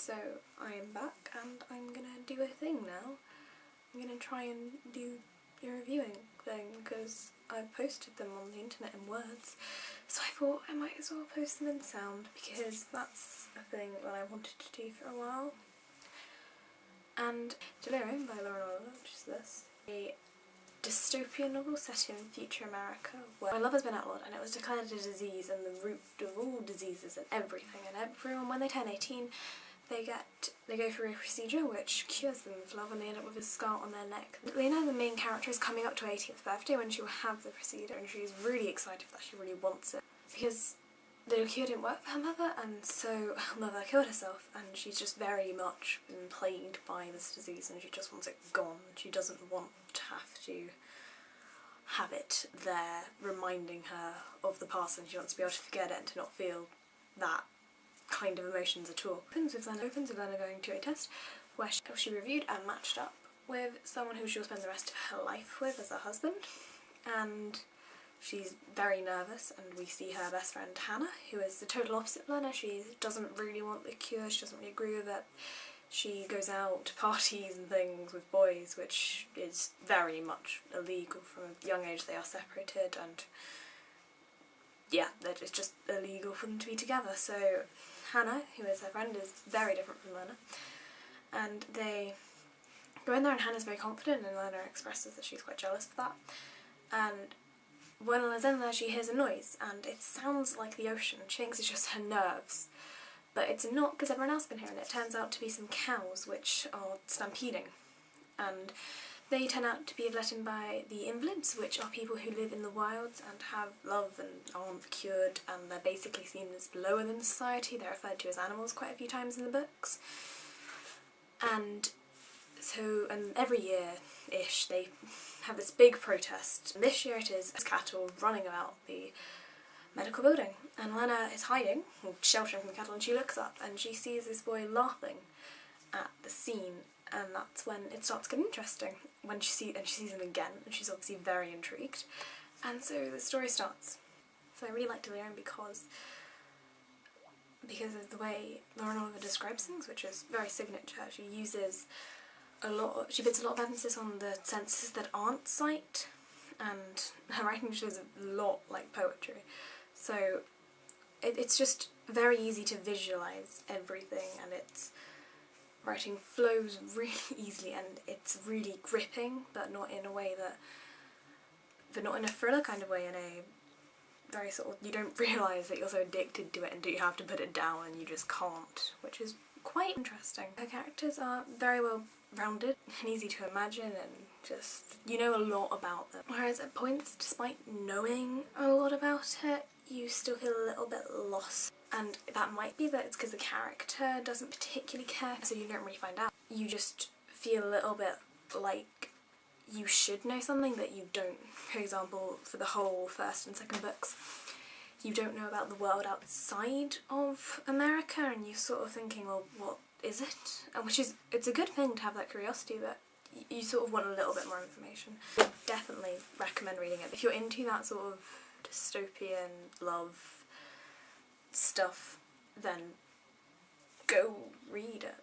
So I am back and I'm gonna do a thing now. I'm gonna try and do a reviewing thing because I've posted them on the internet in words, so I thought I might as well post them in sound because that's a thing that I wanted to do for a while. And Delirium by Lauren Oliver, which is this, a dystopian novel set in future America where my love has been outlawed and it was declared a disease and the root of all diseases and everything, and everyone, when they turn 18, they go through a procedure which cures them of love and they end up with a scar on their neck. Lena, the main character, is coming up to her 18th birthday when she will have the procedure, and she's really excited for that. She really wants it because the cure didn't work for her mother, and so her mother killed herself, and she's just very much been plagued by this disease and she just wants it gone. She doesn't want to have it there reminding her of the past, and she wants to be able to forget it and to not feel that kind of emotions at all. Opens with Lena going to a test where she reviewed and matched up with someone who she'll spend the rest of her life with as her husband, and she's very nervous, and we see her best friend Hannah, who is the total opposite of Lena. She doesn't really want the cure, she doesn't really agree with it. She goes out to parties and things with boys, which is very much illegal. From a young age they are separated, and yeah, it's just illegal for them to be together. So Hannah, who is her friend, is very different from Lena, and they go in there and Hannah's very confident and Lena expresses that she's quite jealous of that. And when Lena's in there, she hears a noise and it sounds like the ocean. She thinks it's just her nerves, but it's not, because everyone else can hear it. It turns out to be some cows which are stampeding, and they turn out to be let in by the invalids, which are people who live in the wilds and have love and aren't cured, and they're basically seen as lower than society. They're referred to as animals quite a few times in the books. And so, and every year-ish they have this big protest. And this year it is cattle running about the medical building, and Lena is hiding, or sheltering from the cattle, and she looks up and she sees this boy laughing at the scene, and that's when it starts getting interesting. When she sees him again, and she's obviously very intrigued, and so the story starts. So I really like Delirium because of the way Lauren Oliver describes things, which is very signature. She puts a lot of emphasis on the senses that aren't sight, and her writing shows a lot like poetry. So it's just very easy to visualise everything, and its writing flows really easily, and it's really gripping, but not in a way not in a thriller kind of way, in a very sort of, you don't realise that you're so addicted to it until you have to put it down and you just can't, which is quite interesting. Her characters are very well rounded and easy to imagine, and just, you know a lot about them. Whereas at points, despite knowing a lot about it, you still feel a little bit lost. And that might be that it's because the character doesn't particularly care, so you don't really find out. You just feel a little bit like you should know something that you don't. For example, for the whole first and second books, you don't know about the world outside of America, and you're sort of thinking, well, what is it? And it's a good thing to have that curiosity, but you sort of want a little bit more information. I would definitely recommend reading it. If you're into that sort of dystopian love stuff, then go read it.